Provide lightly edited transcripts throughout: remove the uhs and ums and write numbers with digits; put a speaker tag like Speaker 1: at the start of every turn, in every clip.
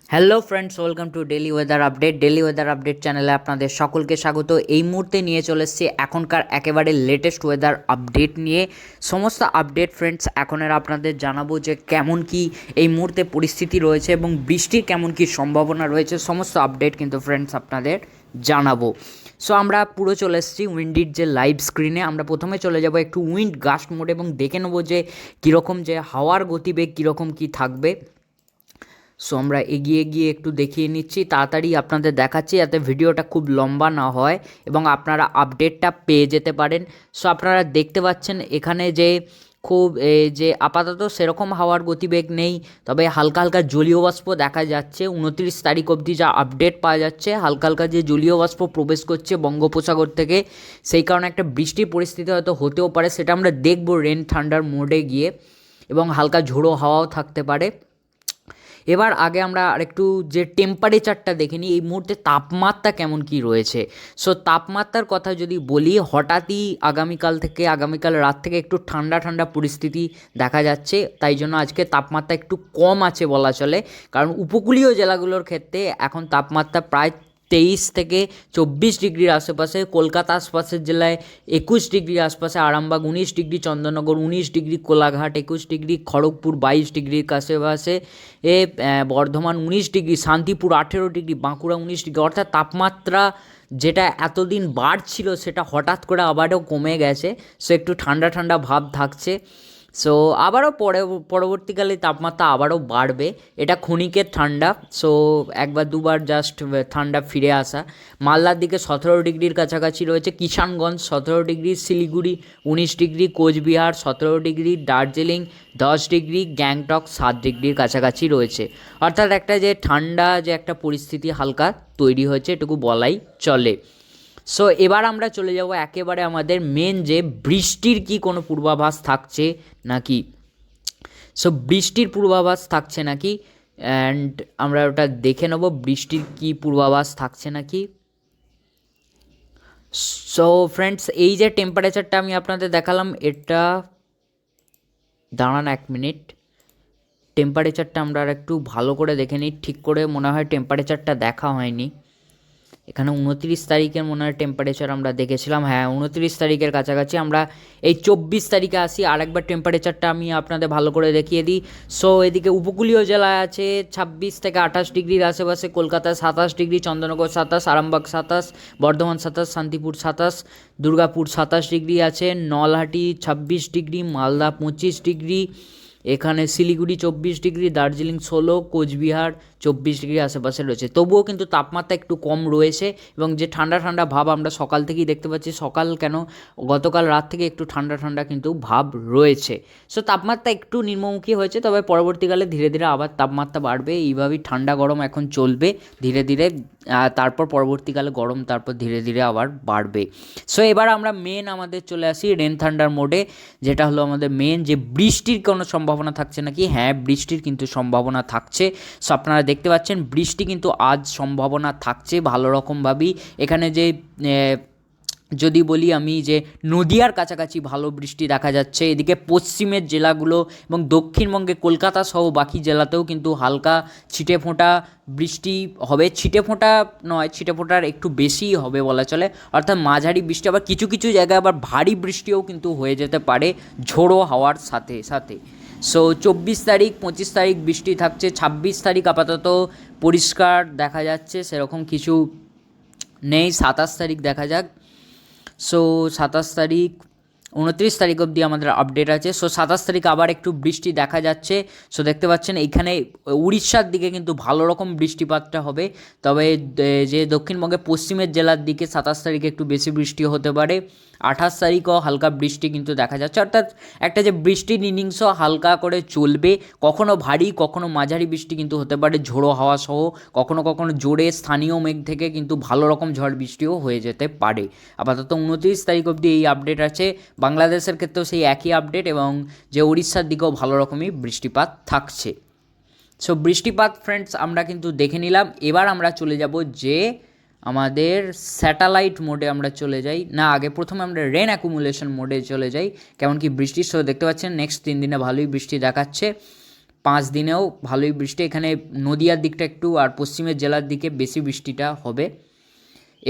Speaker 1: Hello friends, welcome to daily weather update চ্যানেলে আপনাদের সকলকে স্বাগত। এই মুহূর্তে নিয়ে চলে এসেছি এখনকার একেবারে লেটেস্ট ওয়েদার আপডেট নিয়ে। সমস্ত আপডেট ফ্রেন্ডস এখনের আপনাদের জানাবো যে কেমন কি এই মুহূর্তে পরিস্থিতি রয়েছে এবং বৃষ্টির কেমন কি সম্ভাবনা রয়েছে, সমস্ত আপডেট কিন্তু ফ্রেন্ডস আপনাদের জানাবো। সো আমরা পুরো চলে এসেছি উইন্ডির যে লাইভ স্ক্রিনে। আমরা প্রথমে চলে যাব একটু উইন্ড গাস্ট মোড এবং দেখে নেবো যে কীরকম যে হাওয়ার গতিবেগ কীরকম কী থাকবে। সো আমরা এগিয়ে গিয়ে একটু দেখিয়ে নিচ্ছি, তাড়াতাড়ি আপনাদের দেখাচ্ছি যাতে ভিডিওটা খুব লম্বা না হয় এবং আপনারা আপডেটটা পেয়ে যেতে পারেন। সো আপনারা দেখতে পাচ্ছেন এখানে যে খুব যে আপাতত সেরকম হাওয়ার গতিবেগ নেই, তবে হালকা হালকা জলীয় বাষ্প দেখা যাচ্ছে। 29 তারিখ অবধি যা আপডেট পাওয়া যাচ্ছে, হালকা হালকা যে জলীয় বাষ্প প্রবেশ করছে বঙ্গোপসাগর থেকে, সেই কারণে একটা বৃষ্টির পরিস্থিতি হয়তো হতেও পারে, সেটা আমরা দেখব রেন থান্ডার মোডে গিয়ে, এবং হালকা ঝোড়ো হাওয়াও থাকতে পারে। এবার আগে আমরা আরেকটু যে টেম্পারেচারটা দেখে নিই, এই মুহূর্তে তাপমাত্রা কেমন কি রয়েছে। সো তাপমাত্রার কথা যদি বলি, হঠাৎই আগামীকাল রাত থেকে একটু ঠান্ডা ঠান্ডা পরিস্থিতি দেখা যাচ্ছে, তাই জন্য আজকে তাপমাত্রা একটু কম আছে বলা চলে। কারণ উপকূলীয় জেলাগুলোর ক্ষেত্রে এখন তাপমাত্রা প্রায় 23 থেকে 24 ডিগ্রির আশেপাশে, কলকাতা আশপাশের জেলায় 21 ডিগ্রির আশপাশে, Arambagh 19 degree, Chandannagar 19 degree, Kolaghat 21 degree, Kharagpur 22 ডিগ্রির কাছাকাছি, Bardhaman 19 degree, Shantipur 18 degree, Bankura 19 degree. অর্থাৎ তাপমাত্রা যেটা এতদিন বাড়ছিল সেটা হঠাৎ করে আবারও কমে গেছে। সো একটু ঠান্ডা ঠান্ডা ভাব থাকছে। সো আবারও পরবর্তীকালে তাপমাত্রা আবারও বাড়বে, এটা ক্ষণিকের ঠান্ডা। সো একবার দুবার জাস্ট ঠান্ডা ফিরে আসা। মালদার দিকে 17 ডিগ্রির কাছাকাছি রয়েছে, Kishanganj 17 degree, Siliguri 19 degree, Cooch Behar 17 degree, Darjeeling 10 degree, Gangtok 7 ডিগ্রির কাছাকাছি রয়েছে। অর্থাৎ একটা যে ঠান্ডা যে একটা পরিস্থিতি হালকা তৈরি হয়েছে, এটুকু বলাই চলে। সো এবার আমরা চলে যাব একেবারে আমাদের মেন যে বৃষ্টির কি কোনো পূর্বাভাস থাকছে নাকি। সো বৃষ্টির পূর্বাভাস থাকছে নাকি, অ্যান্ড আমরা ওটা দেখে নেব বৃষ্টির কি পূর্বাভাস থাকছে নাকি। সো ফ্রেন্ডস, এই যে টেম্পারেচারটা আমি আপনাদের দেখালাম, এটা দাঁড়ান 1 মিনিট, টেম্পারেচারটা আমরা আর একটু ভালো করে দেখে নিই। ঠিক করে মনে হয় টেম্পারেচারটা দেখা হয়নি। এখানে 29 তারিখের মনে হয় টেম্পারেচার আমরা দেখেছিলাম, হ্যাঁ 29 তারিখের কাছাকাছি। আমরা এই 24 তারিখে আসি, আরেকবার টেম্পারেচারটা আমি আপনাদের ভালো করে দেখিয়ে দিই। সো এদিকে উপকূলীয় জেলায় আছে 26 থেকে 28 ডিগ্রির আশেপাশে, কলকাতায় 27 ডিগ্রি, চন্দননগর 27, আরামবাগ 27, বর্ধমান 27, শান্তিপুর 27, দুর্গাপুর 27 ডিগ্রি আছে, নলহাটি 26 ডিগ্রি, মালদা 25 ডিগ্রি, এখানে শিলিগুড়ি 24 ডিগ্রি, দার্জিলিং 16, কোচবিহার 24 ডিগ্রি আশেপাশে রয়েছে। তবুও কিন্তু তাপমাত্রা একটু কম রয়েছে এবং যে ঠান্ডা ঠান্ডা ভাব আমরা সকাল থেকেই দেখতে পাচ্ছি, সকাল কেন গতকাল রাত থেকে একটু ঠান্ডা ঠান্ডা কিন্তু ভাব রয়েছে। সো তাপমাত্রা একটু নিম্নমুখী হয়েছে, তবে পরবর্তীকালে ধীরে ধীরে আবার তাপমাত্রা বাড়বে। এইভাবেই ঠান্ডা গরম এখন চলবে ধীরে ধীরে, তারপর পরবর্তীকালে গরম তারপর ধীরে ধীরে আবার বাড়বে। সো এবার আমরা মেন আমাদের চলে আসি রেন থান্ডার মোডে, যেটা হলো আমাদের মেন যে বৃষ্টির কোনো সম্ভাবনা থাকছে নাকি। হ্যাঁ, বৃষ্টির কিন্তু সম্ভাবনা থাকছে। সো আপনারা দেখতে পাচ্ছেন বৃষ্টি কিন্তু আজ সম্ভাবনা থাকছে ভালো রকমভাবেই। এখানে যে যদি বলি আমি যে নদিয়ার কাছাকাছি ভালো বৃষ্টি দেখা যাচ্ছে, এদিকে পশ্চিমের জেলাগুলো এবং দক্ষিণবঙ্গে কলকাতা সহ বাকি জেলাতেও কিন্তু হালকা ছিটে ফোঁটা বৃষ্টি হবে। ছিটে ফোঁটা নয়, ছিটে ফোঁটার একটু বেশিই হবে বলা চলে, অর্থাৎ মাঝারি বৃষ্টি। আবার কিছু কিছু জায়গায় আবার ভারী বৃষ্টিও কিন্তু হয়ে যেতে পারে ঝোড়ো হাওয়ার সাথে সাথে। সো 24 তারিখ 25 তারিখ বৃষ্টি থাকছে, 26 তারিখ আপাতত পরিষ্কার দেখা যাচ্ছে, সেরকম কিছু নেই। 27 তারিখ দেখা যাক। সো 27 তারিখ 29 তারিখ অবধি আমাদের আপডেট আছে। সো 27 তারিখ আবার একটু বৃষ্টি দেখা যাচ্ছে। সো দেখতে পাচ্ছেন এইখানে উড়িষ্যার দিকে কিন্তু ভালো রকম বৃষ্টিপাতটা হবে, তবে যে দক্ষিণবঙ্গে পশ্চিমের জেলার দিকে 27 তারিখে একটু বেশি বৃষ্টি হতে পারে। 28 তারিখও হালকা বৃষ্টি কিন্তু দেখা যাচ্ছে, অর্থাৎ একটা যে বৃষ্টির ইনিংসও হালকা করে চলবে। কখনো ভারী কখনো মাঝারি বৃষ্টি কিন্তু হতে পারে ঝোড়ো হাওয়া সহ, কখনো কখনো জোরে স্থানীয় মেঘ থেকে কিন্তু ভালো রকম ঝড় বৃষ্টিও হয়ে যেতে পারে। আপাতত 29 তারিখ অবধি এই আপডেট আছে। বাংলাদেশের ক্ষেত্রেও সেই একই আপডেট, এবং যে উড়িষ্যার দিকেও ভালো রকমই বৃষ্টিপাত থাকছে। সো বৃষ্টিপাত ফ্রেন্ডস আমরা কিন্তু দেখে নিলাম। এবার আমরা চলে যাব যে আমাদের স্যাটেলাইট মোডে আমরা চলে যাই, না আগে প্রথমে আমরা রেন অ্যাকুমুলেশন মোডে চলে যাই। কেমন কি বৃষ্টির সহ দেখতে পাচ্ছেন নেক্সট 3 দিনে ভালোই বৃষ্টি দেখাচ্ছে। 5 দিনেও ভালোই বৃষ্টি, এখানে নদিয়ার দিকটা একটু আর পশ্চিমের জেলার দিকে বেশি বৃষ্টিটা হবে।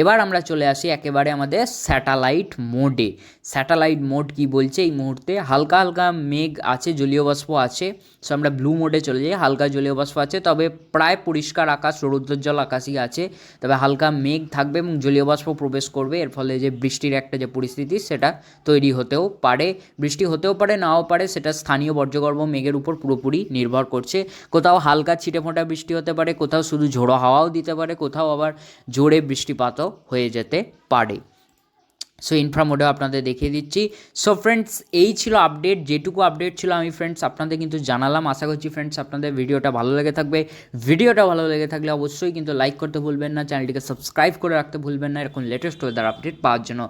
Speaker 1: এবার আমরা চলে আসি একেবারে আমাদের স্যাটেলাইট মোডে। স্যাটেলাইট মোড কি বলছে, এই মুহূর্তে হালকা হালকা মেঘ আছে, জলীয় বাষ্প আছে। সো আমরা ব্লু মোডে চলে যাই, হালকা জলীয় বাষ্প আছে, তবে প্রায় পরিষ্কার আকাশ, রৌদ্রোজ্জ্বল আকাশই আছে। তবে হালকা মেঘ থাকবে এবং জলীয় বাষ্প প্রবেশ করবে, এর ফলে যে বৃষ্টির একটা যে পরিস্থিতি সেটা তৈরি হতেও পারে। বৃষ্টি হতেও পারে, নাও পারে, সেটা স্থানীয় বর্জ্যগর্ভ মেঘের উপর পুরোপুরি নির্ভর করছে। কোথাও হালকা ছিটেফোঁটা বৃষ্টি হতে পারে, কোথাও শুধু ঝোড়ো হাওয়াও দিতে পারে, কোথাও আবার জোরে বৃষ্টিপাতও হয়ে যেতে পারে। সো ইনফ্রা মোডেও আপনাদের দেখিয়ে দিচ্ছি। সো ফ্রেন্ডস, এই ছিল আপডেট, যেটুকু আপডেট ছিল আমি ফ্রেন্ডস আপনাদের কিন্তু জানালাম। আশা করছি ফ্রেন্ডস আপনাদের ভিডিওটা ভালো লেগে থাকবে। ভিডিওটা ভালো লেগে থাকলে অবশ্যই কিন্তু লাইক করতে ভুলবেন না, চ্যানেলটিকে সাবস্ক্রাইব করে রাখতে ভুলবেন না এরকম লেটেস্ট ওয়েদার আপডেট পাওয়ার জন্য।